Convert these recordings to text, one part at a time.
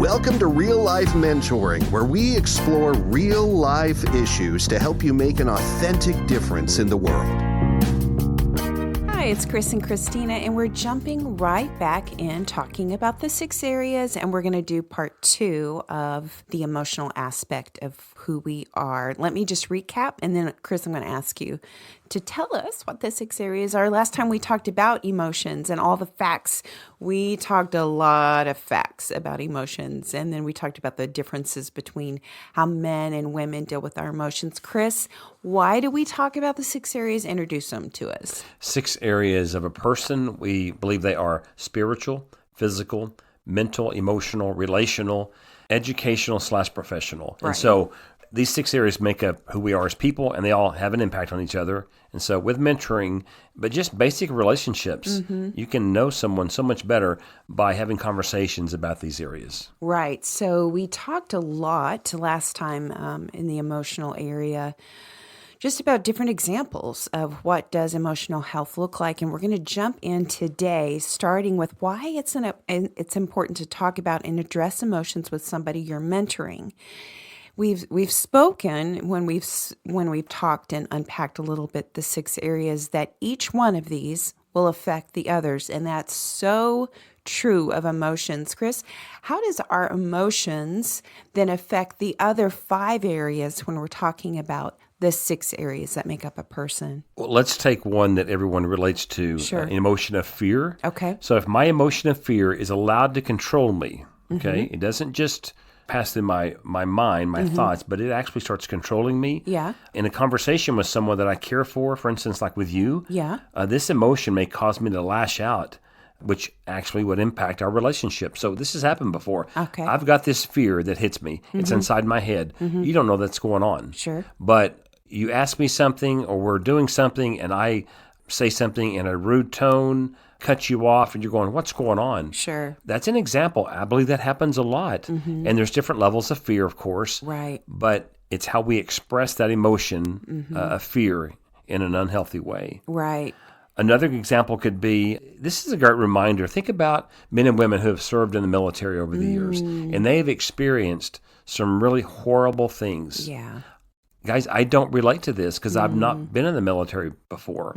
Welcome to Real Life Mentoring, where we explore real life issues to help you make an authentic difference in the world. Hi, it's Chris and Christina, and we're jumping right back in talking about the 6 areas, and we're going to do part 2 of the emotional aspect of who we are. Let me just recap, and then, Chris, I'm going to ask you to tell us what the 6 areas are. Last time we talked about emotions and all the facts. We talked a lot of facts about emotions, and then we talked about the differences between how men and women deal with our emotions. Chris, why do we talk about the 6 areas? Introduce them to us. 6 areas of a person. We believe they are spiritual, physical, mental, emotional, relational, educational/professional. Right. And so these 6 areas make up who we are as people, and they all have an impact on each other. And so with mentoring, but just basic relationships, you can know someone so much better by having conversations about these areas. Right. So we talked a lot last time in the emotional area, just about different examples of what does emotional health look like. And we're going to jump in today, starting with why it's important to talk about and address emotions with somebody you're mentoring. We've spoken when we've talked and unpacked a little bit the 6 areas that each one of these will affect the others, and that's so true of emotions. Chris, how does our emotions then affect the other 5 areas when we're talking about the 6 areas that make up a person? Well, let's take one that everyone relates to, Sure. An emotion of fear. Okay. So if my emotion of fear is allowed to control me, okay, it doesn't just pass through my mind, my thoughts, but it actually starts controlling me. Yeah. In a conversation with someone that I care for instance, like with you, Yeah. This emotion may cause me to lash out, which actually would impact our relationship. So this has happened before. Okay. I've got this fear that hits me. It's inside my head. You don't know that's going on. Sure. But you ask me something, or we're doing something, and I say something in a rude tone, cut you off, and you're going, what's going on? Sure. That's an example. I believe that happens a lot. And there's different levels of fear, of course. Right. But it's how we express that emotion of fear in an unhealthy way. Right. Another example could be, this is a great reminder. Think about men and women who have served in the military over the years, and they've experienced some really horrible things. Yeah. Guys, I don't relate to this because I've not been in the military before.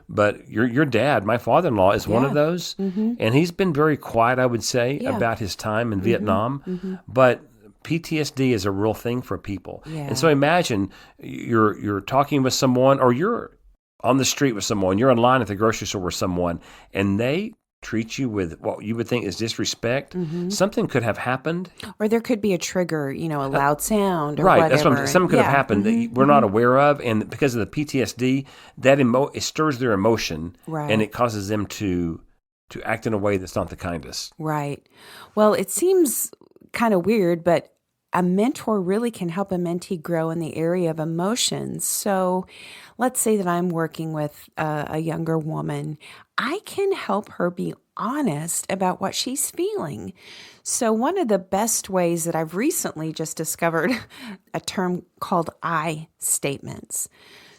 But your dad, my father-in-law, is one of those. And he's been very quiet, I would say, about his time in Vietnam. But PTSD is a real thing for people. Yeah. And so imagine you're talking with someone, or you're on the street with someone, you're in line at the grocery store with someone, and they treat you with what you would think is disrespect. Something could have happened. Or there could be a trigger, a loud sound or Right, whatever. that's what something could have happened that we're not aware of, and because of the PTSD, that it stirs their emotion, Right. and it causes them to act in a way that's not the kindest. Right. Well, it seems kind of weird, but a mentor really can help a mentee grow in the area of emotions. So let's say that I'm working with a younger woman. I can help her be honest about what she's feeling. So one of the best ways that I've recently just discovered a term called I statements.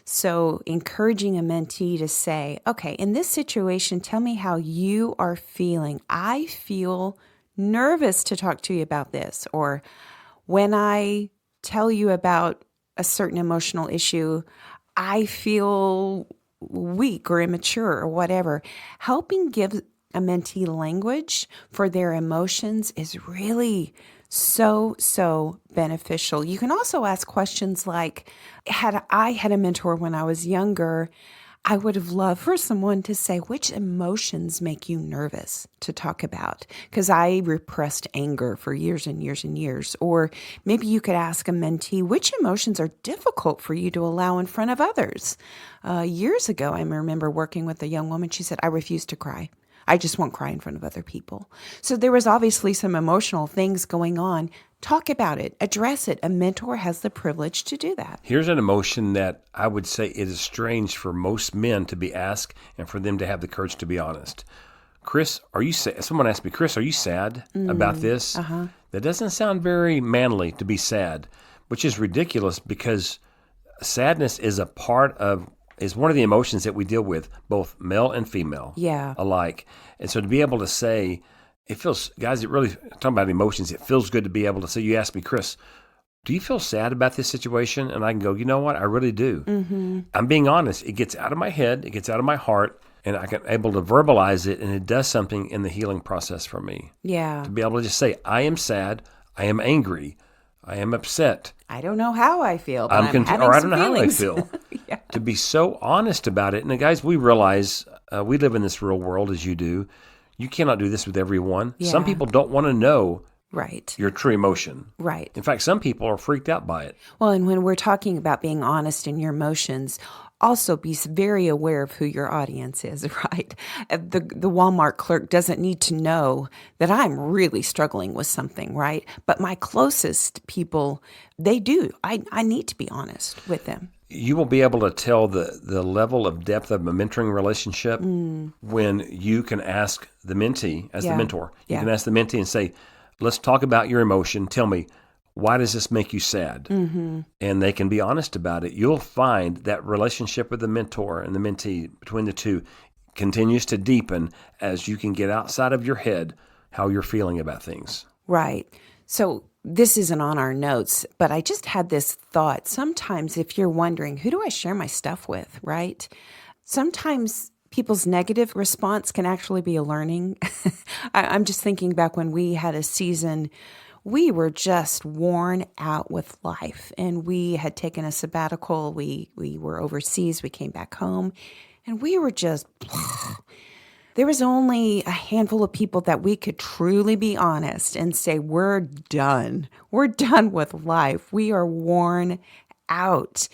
So encouraging a mentee to say, okay, in this situation, tell me how you are feeling. I feel nervous to talk to you about this. Or when I tell you about a certain emotional issue, I feel weak or immature or whatever. Helping give a mentee language for their emotions is really so beneficial. You can also ask questions like, had I had a mentor when I was younger, I would have loved for someone to say, which emotions make you nervous to talk about? Because I repressed anger for years and years and years. Or maybe you could ask a mentee, which emotions are difficult for you to allow in front of others? Years ago, I remember working with a young woman. She said, I refuse to cry. I just won't cry in front of other people. So there was obviously some emotional things going on. Talk about it, address it. A mentor has the privilege to do that. Here's an emotion that I would say it is strange for most men to be asked and for them to have the courage to be honest. Chris, are you sad? Someone asked me, Chris, are you sad about this? That doesn't sound very manly to be sad, which is ridiculous because sadness is is one of the emotions that we deal with, both male and female Yeah. alike. And so to be able to say, it feels, guys, it really, talking about emotions, it feels good to be able to say, you ask me, Chris, do you feel sad about this situation? And I can go, you know what? I really do. Mm-hmm. I'm being honest. It gets out of my head. It gets out of my heart. And I can able to verbalize it. And it does something in the healing process for me. Yeah. To be able to just say, I am sad. I am angry. I am upset. I don't know how I feel, but I'm having or I some don't know feelings. how I feel. Yeah. To be so honest about it. And guys, we realize we live in this real world as you do. You cannot do this with everyone. Yeah. Some people don't want to know Right. your true emotion. Right. In fact, some people are freaked out by it. Well, and when we're talking about being honest in your emotions, also be very aware of who your audience is, right? The Walmart clerk doesn't need to know that I'm really struggling with something, right? But my closest people, they do. I need to be honest with them. You will be able to tell the level of depth of a mentoring relationship when you can ask the mentee, as the mentor, you can ask the mentee and say, let's talk about your emotion. Tell me, why does this make you sad? Mm-hmm. And they can be honest about it. You'll find that relationship with the mentor and the mentee, between the two, continues to deepen as you can get outside of your head how you're feeling about things. Right. So this isn't on our notes, but I just had this thought. Sometimes if you're wondering, who do I share my stuff with, right? Sometimes people's negative response can actually be a learning. I'm just thinking back when we had a season, we were just worn out with life, and we had taken a sabbatical. We were overseas. We came back home, and we were just, there was only a handful of people that we could truly be honest and say, we're done. We're done with life. We are worn out.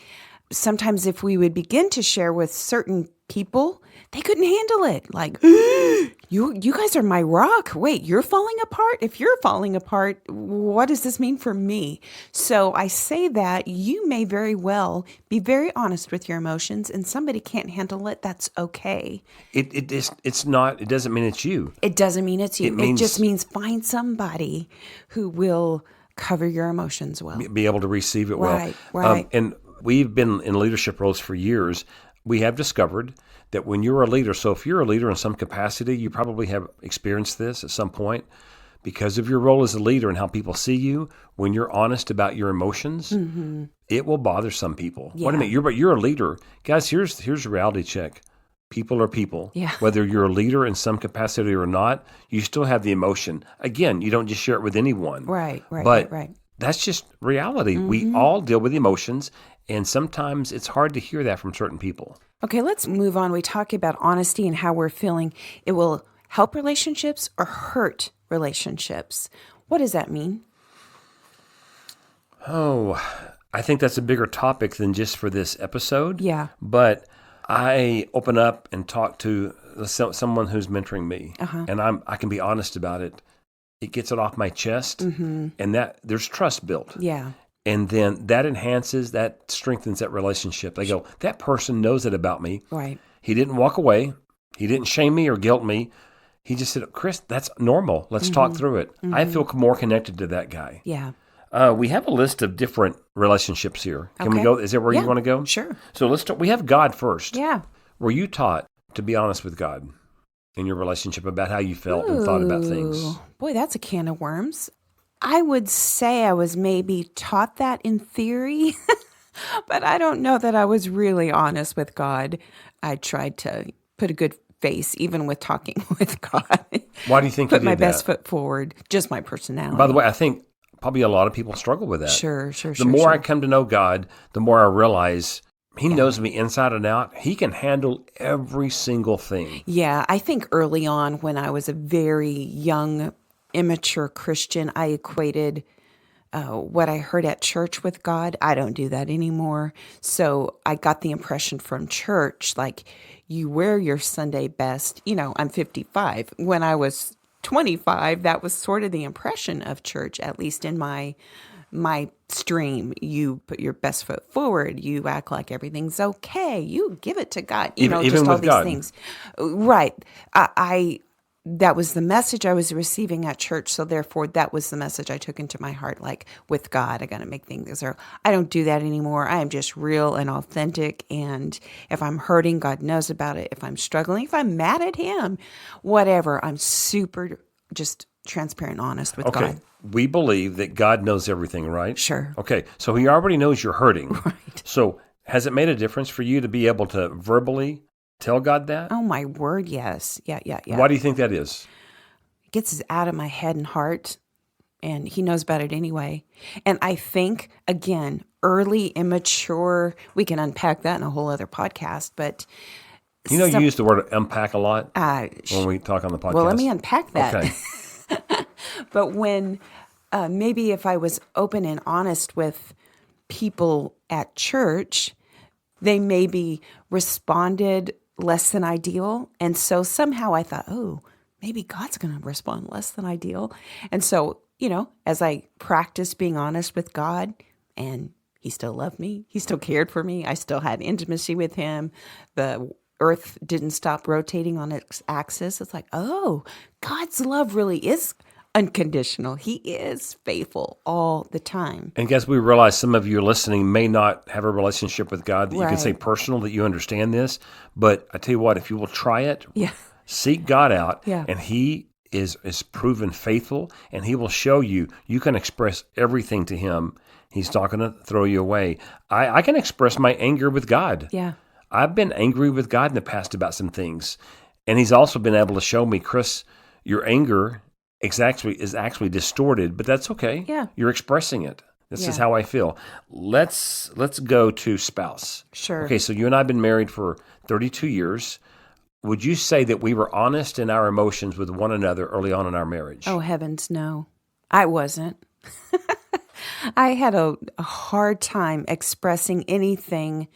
Sometimes if we would begin to share with certain people, they couldn't handle it. Like, you guys are my rock. Wait, you're falling apart? If you're falling apart, what does this mean for me? So I say that you may very well be very honest with your emotions, and somebody can't handle it. That's okay. It doesn't mean it's you. It doesn't mean it's you. It It just means find somebody who will cover your emotions well. Be able to receive it well. Right. And we've been in leadership roles for years. We have discovered that when you're a leader, so if you're a leader in some capacity, you probably have experienced this at some point because of your role as a leader and how people see you. When you're honest about your emotions, it will bother some people. Yeah. Wait a minute, you're a leader. Guys, here's a reality check. People are people. Yeah. Whether you're a leader in some capacity or not, you still have the emotion. Again, you don't just share it with anyone. Right. But that's just reality. We all deal with emotions, and sometimes it's hard to hear that from certain people. Okay, let's move on. We talk about honesty and how we're feeling. It will help relationships or hurt relationships. What does that mean? Oh, I think that's a bigger topic than just for this episode. Yeah. But I open up and talk to someone who's mentoring me, and I can be honest about it. It gets it off my chest, and that there's trust built. Yeah. And then that strengthens that relationship. They go, that person knows it about me. Right. He didn't walk away. He didn't shame me or guilt me. He just said, Chris, that's normal. Let's talk through it. I feel more connected to that guy. Yeah. We have a list of different relationships here. Can Okay. we go? Is that where you want to go? Sure. So let's start. We have God first. Yeah. Were you taught to be honest with God in your relationship about how you felt and thought about things? Ooh, boy, that's a can of worms. I would say I was maybe taught that in theory, but I don't know that I was really honest with God. I tried to put a good face, even with talking with God. Why do you think you Put did my that? best foot forward, just my personality. By the way, I think probably a lot of people struggle with that. Sure. The more I come to know God, the more I realize He knows me inside and out. He can handle every single thing. Yeah, I think early on when I was a very young, immature Christian, I equated what I heard at church with God. I don't do that anymore. So I got the impression from church, like, you wear your Sunday best. You know, I'm 55. When I was 25, that was sort of the impression of church, at least in my stream. You put your best foot forward. You act like everything's okay. You give it to God. You know, even just all with these God. things. Right. I that was the message I was receiving at church. So therefore, that was the message I took into my heart. Like, with God, I got to make things. I don't do that anymore. I am just real and authentic. And if I'm hurting, God knows about it. If I'm struggling, if I'm mad at Him, whatever, I'm super just transparent and honest with Okay. God. We believe that God knows everything, right? Sure. Okay. So he already knows you're hurting. Right. So has it made a difference for you to be able to verbally tell God that? Oh, my word, yes. Yeah. Why do you think that is? It gets it out of my head and heart, and he knows about it anyway. And I think, again, early, immature, we can unpack that in a whole other podcast, but You know, you use the word unpack a lot when we talk on the podcast. well, let me unpack that. Okay. But when maybe if I was open and honest with people at church, they maybe responded less than ideal. And so somehow I thought, oh, maybe God's going to respond less than ideal. And so, as I practiced being honest with God, and he still loved me, he still cared for me, I still had intimacy with him, the earth didn't stop rotating on its axis. It's like, oh, God's love really is unconditional. He is faithful all the time. And guys, we realize some of you listening may not have a relationship with God that you can say Right. personal, that you understand this. But I tell you what, if you will try it, Yeah. seek God out, Yeah. and he is proven faithful, and he will show you can express everything to him. He's not going to throw you away. I can express my anger with God. Yeah. I've been angry with God in the past about some things. And he's also been able to show me, Chris, your anger is actually distorted, but that's okay. Yeah. You're expressing it. This is Yeah. how I feel. Let's go to spouse. Sure. Okay, so you and I have been married for 32 years. Would you say that we were honest in our emotions with one another early on in our marriage? Oh, heavens, no. I wasn't. I had a hard time expressing anything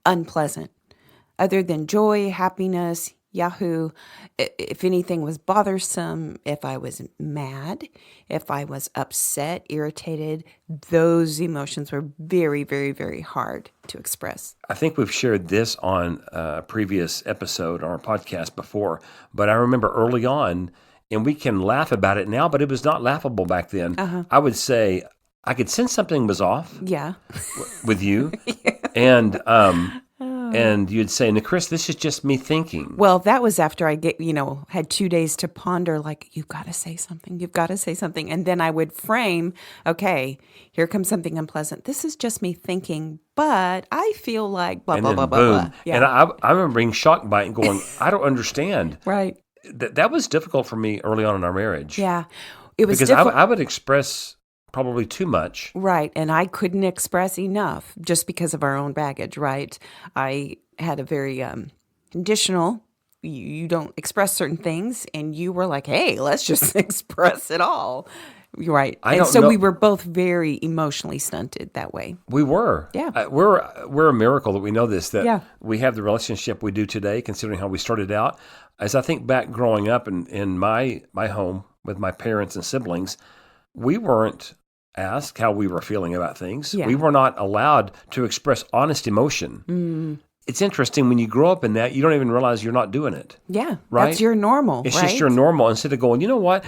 unpleasant other than joy, happiness, Yahoo. If anything was bothersome, if I was mad, if I was upset, irritated, those emotions were very, very, very hard to express. I think we've shared this on a previous episode on our podcast before, but I remember early on, and we can laugh about it now, but it was not laughable back then. I would say I could sense something was off Yeah. with you, and you'd say, "Now, Chris, this is just me thinking." Well, that was after I had 2 days to ponder, like, you've got to say something, you've got to say something. And then I would frame, okay, here comes something unpleasant. This is just me thinking, but I feel like blah, And blah, then blah, boom. blah, blah. Yeah. And I remember being shocked by it and going, "I don't understand." Right. That was difficult for me early on in our marriage. Yeah. It was Because difficult. I would express probably too much. Right. And I couldn't express enough just because of our own baggage, right? I had a very conditional, you don't express certain things, and you were like, hey, let's just express it all. You're right. I And don't so know- we were both very emotionally stunted that way. We were. Yeah. We're a miracle that we know this, that Yeah. we have the relationship we do today, considering how we started out. As I think back growing up in my home with my parents and siblings, we weren't asked how we were feeling about things. Yeah. We were not allowed to express honest emotion. It's interesting when you grow up in that, you don't even realize you're not doing it. Yeah. Right? That's your normal, It's right? just your normal, instead of going, you know what?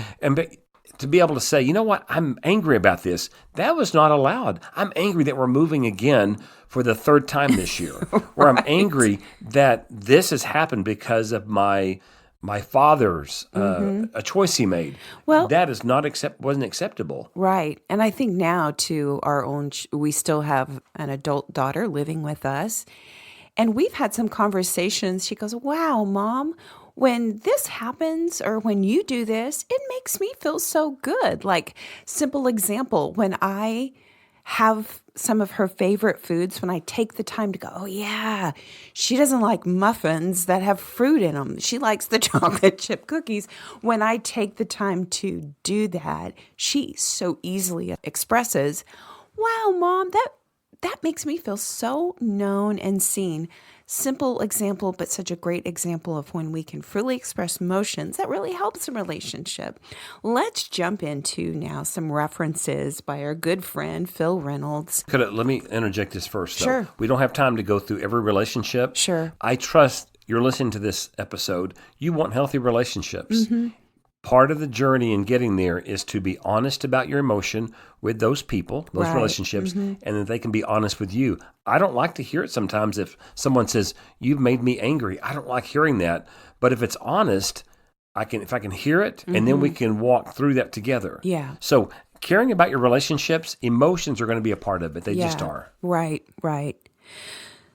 To be able to say, you know what? I'm angry about this. That was not allowed. I'm angry that we're moving again for the third time this year. Where I'm angry that this has happened because of my father's a choice he made. Well- that is wasn't acceptable. Right. And I think now, to our own, we still have an adult daughter living with us. And we've had some conversations. She goes, wow, Mom, when this happens or when you do this, it makes me feel so good. Like, simple example, when I have some of her favorite foods, when I take the time to go, oh yeah, she doesn't like muffins that have fruit in them. She likes the chocolate chip cookies. When I take the time to do that, she so easily expresses, wow, Mom, that makes me feel so known and seen. Simple example, but such a great example of when we can freely express emotions that really helps a relationship. Let's jump into now some references by our good friend, Phil Reynolds. Let me interject this first, though. Sure. We don't have time to go through every relationship. Sure. I trust you're listening to this episode. You want healthy relationships. Part of the journey in getting there is to be honest about your emotion with those people, those Right. relationships, and that they can be honest with you. I don't like to hear it sometimes if someone says, you've made me angry. I don't like hearing that. But if it's honest, if I can hear it, and then we can walk through that together. Yeah. So caring about your relationships, emotions are going to be a part of it. They just are. Right, right.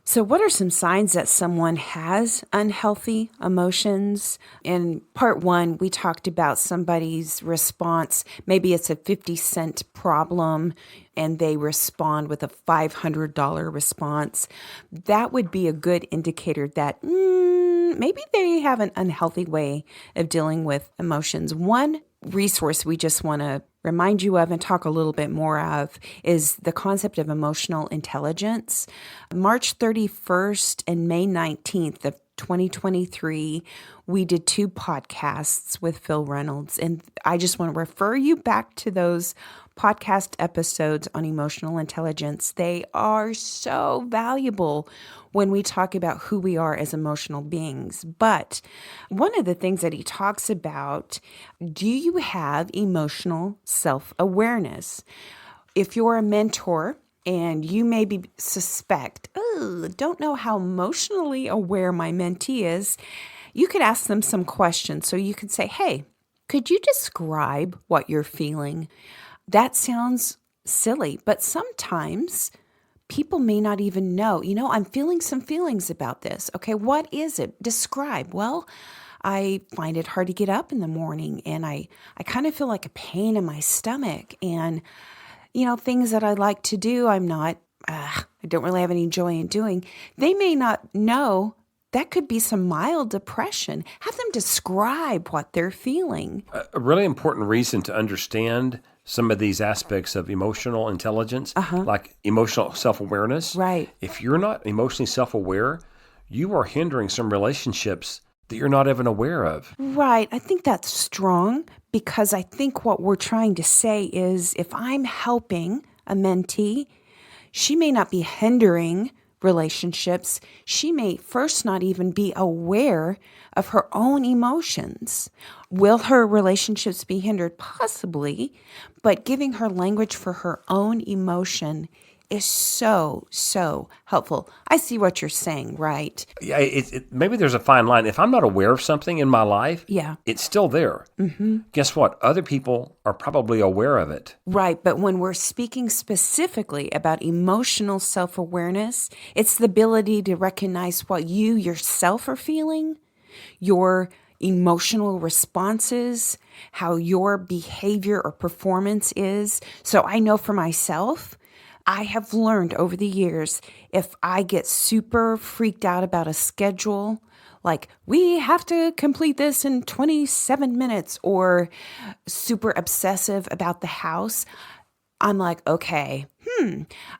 So what are some signs that someone has unhealthy emotions? In part 1, we talked about somebody's response. Maybe it's a 50-cent problem and they respond with a $500 response. That would be a good indicator that maybe they have an unhealthy way of dealing with emotions. One resource we just want to remind you of and talk a little bit more of is the concept of emotional intelligence. March 31st and May 19th of 2023, we did 2 podcasts with Phil Reynolds, and I just want to refer you back to those podcast episodes on emotional intelligence. They are so valuable when we talk about who we are as emotional beings. But one of the things that he talks about, do you have emotional self-awareness? If you're a mentor and you maybe suspect, don't know how emotionally aware my mentee is, you could ask them some questions. So you could say, hey, could you describe what you're feeling? That sounds silly, but sometimes people may not even know, I'm feeling some feelings about this. Okay, what is it? Describe. Well, I find it hard to get up in the morning, and I kind of feel like a pain in my stomach, and, things that I like to do, I don't really have any joy in doing. They may not know that could be some mild depression. Have them describe what they're feeling. A really important reason to understand some of these aspects of emotional intelligence, like emotional self-awareness. Right. If you're not emotionally self-aware, you are hindering some relationships that you're not even aware of. Right. I think that's strong, because I think what we're trying to say is if I'm helping a mentee, she may not be hindering relationships. She may first not even be aware of her own emotions. Will her relationships be hindered? Possibly, but giving her language for her own emotion is so, so helpful. I see what you're saying, right? Yeah, maybe there's a fine line. If I'm not aware of something in my life, it's still there. Guess what? Other people are probably aware of it. Right, but when we're speaking specifically about emotional self-awareness, it's the ability to recognize what you yourself are feeling, your emotional responses, how your behavior or performance is. So I know for myself, I have learned over the years, if I get super freaked out about a schedule, like we have to complete this in 27 minutes, or super obsessive about the house, I'm like, okay,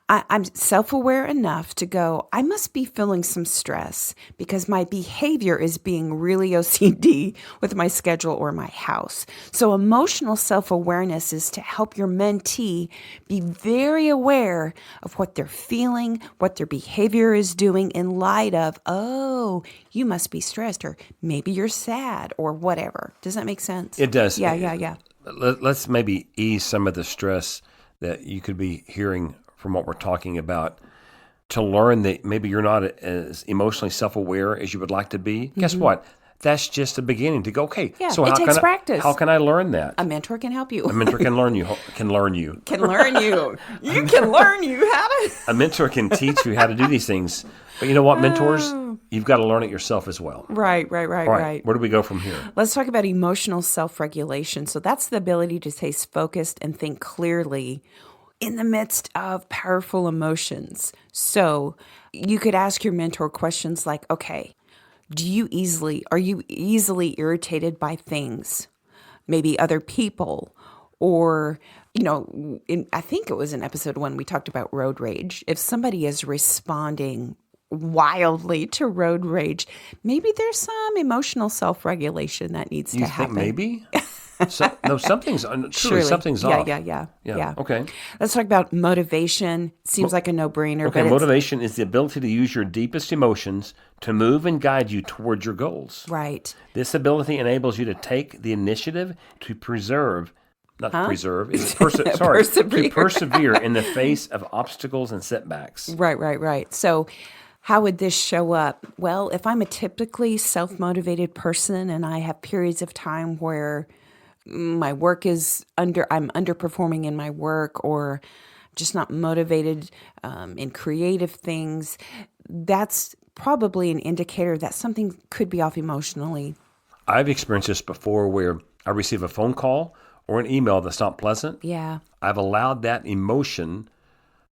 I'm self-aware enough to go, I must be feeling some stress because my behavior is being really OCD with my schedule or my house. So emotional self-awareness is to help your mentee be very aware of what they're feeling, what their behavior is doing in light of, oh, you must be stressed, or maybe you're sad, or whatever. Does that make sense? It does. Yeah. Let's maybe ease some of the stress that you could be hearing from what we're talking about, to learn that maybe you're not as emotionally self-aware as you would like to be. Guess what? That's just a beginning to go, okay, so it takes practice. How can I learn that? A mentor can help you. A mentor can learn you. Can learn you. You can learn you how to. A mentor can teach you how to do these things. But you know what, mentors? You've got to learn it yourself as well. Right. All right. Where do we go from here? Let's talk about emotional self-regulation. So that's the ability to stay focused and think clearly in the midst of powerful emotions. So you could ask your mentor questions like, okay, are you easily irritated by things? Maybe other people, or, I think it was in episode 1, we talked about road rage. If somebody is responding wildly to road rage, maybe there's some emotional self-regulation that needs to happen. You think maybe? Something's off. Yeah. Okay. Let's talk about motivation. Seems like a no-brainer. Okay, but motivation is the ability to use your deepest emotions to move and guide you towards your goals. Right. This ability enables you to take the initiative to persevere in the face of obstacles and setbacks. Right. So How would this show up? Well, if I'm a typically self-motivated person and I have periods of time where my work is I'm underperforming in my work or just not motivated in creative things, that's probably an indicator that something could be off emotionally. I've experienced this before where I receive a phone call or an email that's not pleasant. Yeah. I've allowed that emotion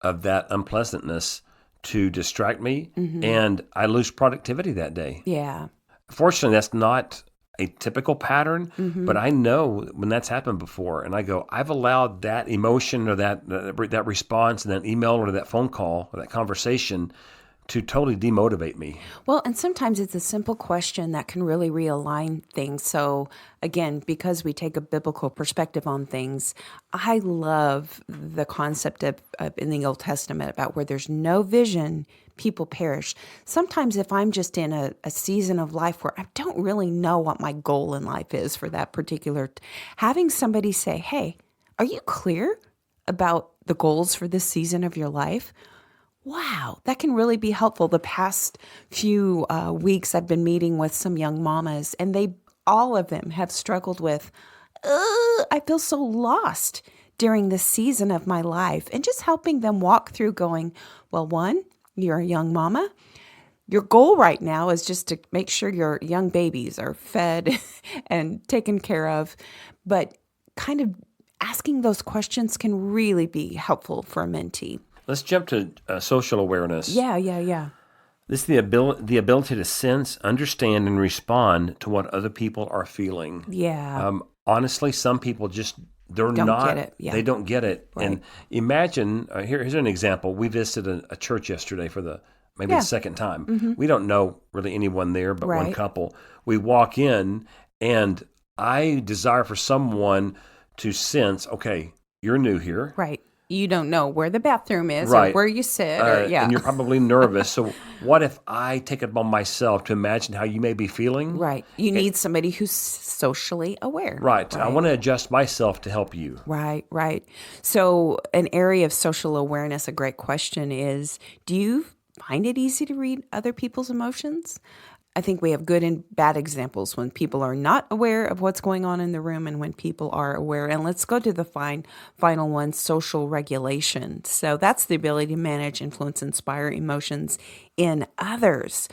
of that unpleasantness to distract me, and I lose productivity that day. Yeah. Fortunately, that's not a typical pattern, but I know when that's happened before, and I go, I've allowed that emotion or that response and that email or that phone call or that conversation to totally demotivate me. Well, and sometimes it's a simple question that can really realign things. So again, because we take a biblical perspective on things, I love the concept of in the Old Testament about where there's no vision, people perish. Sometimes if I'm just in a season of life where I don't really know what my goal in life is for that particular, having somebody say, hey, are you clear about the goals for this season of your life? Wow, that can really be helpful. The past few weeks, I've been meeting with some young mamas, and all of them have struggled with, I feel so lost during this season of my life, and just helping them walk through going, well, one, you're a young mama. Your goal right now is just to make sure your young babies are fed and taken care of, but kind of asking those questions can really be helpful for a mentee. Let's jump to social awareness. Yeah. This is the ability to sense, understand, and respond to what other people are feeling. Yeah. Honestly, some people don't get it. Yeah. They don't get it. Right. And imagine, here's an example. We visited a church yesterday for the second time. We don't know really anyone there but one couple. We walk in, and I desire for someone to sense, okay, you're new here. Right. You don't know where the bathroom is Right. or where you sit. And you're probably nervous. So what if I take it upon myself to imagine how you may be feeling? Right. You need somebody who's socially aware. Right. I want to adjust myself to help you. Right. So an area of social awareness, a great question is, do you find it easy to read other people's emotions? I think we have good and bad examples when people are not aware of what's going on in the room and when people are aware. And let's go to the final one, social regulation. So that's the ability to manage, influence, inspire emotions in others.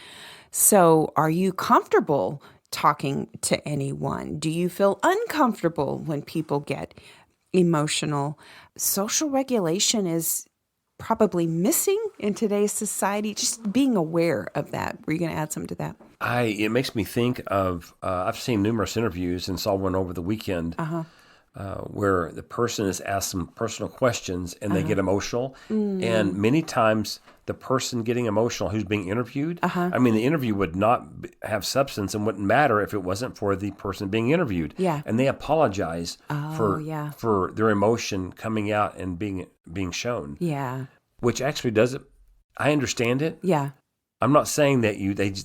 So are you comfortable talking to anyone? Do you feel uncomfortable when people get emotional? Social regulation is probably missing in today's society, just being aware of that. Were you going to add something to that? It makes me think of, I've seen numerous interviews and saw one over the weekend where the person is asked some personal questions and they get emotional. And many times the person getting emotional who's being interviewed, I mean, the interview would not have substance and wouldn't matter if it wasn't for the person being interviewed. Yeah. And they apologize for their emotion coming out and being shown. Yeah. Which actually doesn't, I understand it. Yeah. I'm not saying that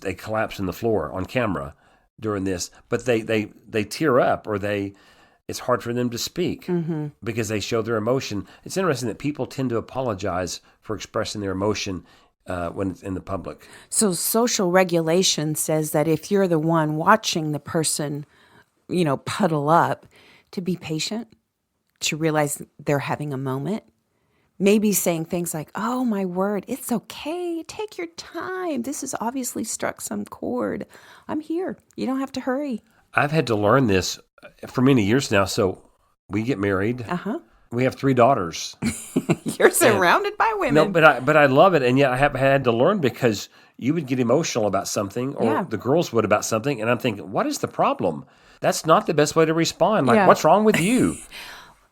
they collapse in the floor on camera during this, but they tear up or it's hard for them to speak because they show their emotion. It's interesting that people tend to apologize for expressing their emotion when it's in the public. So social regulation says that if you're the one watching the person, puddle up, to be patient, to realize they're having a moment. Maybe saying things like, oh, my word, it's okay. Take your time. This has obviously struck some chord. I'm here. You don't have to hurry. I've had to learn this for many years now. So we get married. We have 3 daughters. You're surrounded by women. No, but I love it. And yet I have had to learn because you would get emotional about something or the girls would about something. And I'm thinking, what is the problem? That's not the best way to respond. Like, what's wrong with you?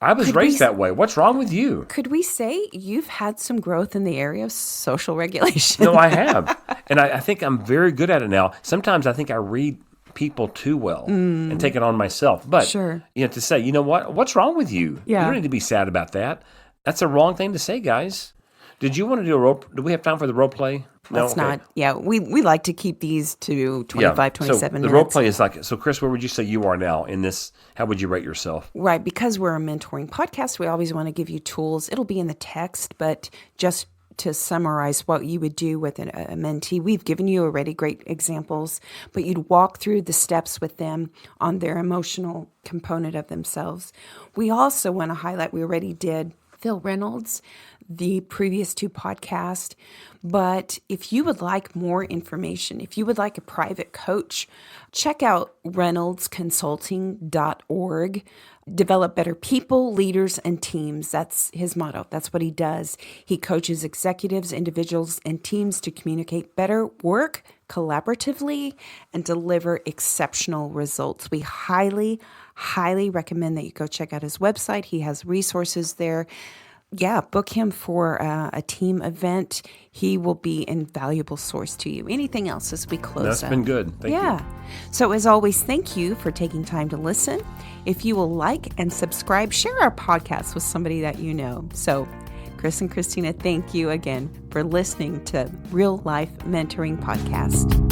I was raised that way. What's wrong with you? Could we say you've had some growth in the area of social regulation? No, I have. And I think I'm very good at it now. Sometimes I think I read people too well and take it on myself. But to say, you know what's wrong with you? Yeah. You don't need to be sad about that. That's a wrong thing to say, guys. Did you want to do we have time for the role play? Let's not. Yeah, we like to keep these to 25, 27 so minutes. The role play is so Chris, where would you say you are now in this? How would you rate yourself? Right, because we're a mentoring podcast, we always want to give you tools. It'll be in the text, but just to summarize what you would do with a mentee, we've given you already great examples, but you'd walk through the steps with them on their emotional component of themselves. We also want to highlight, we already did Phil Reynolds, the previous 2 podcasts. But if you would like more information, if you would like a private coach, check out reynoldsconsulting.org. Develop better people, leaders, and teams. That's his motto. That's what he does. He coaches executives, individuals, and teams to communicate better, work collaboratively, and deliver exceptional results. We highly recommend that you go check out his website. He has resources there. Yeah, book him for a team event. He will be an invaluable source to you. Anything else as we close That's up? been good. Thank you. So as always, thank you for taking time to listen. If you will like and subscribe, share our podcast with somebody that you know. So Chris and Christina, thank you again for listening to Real Life Mentoring Podcast.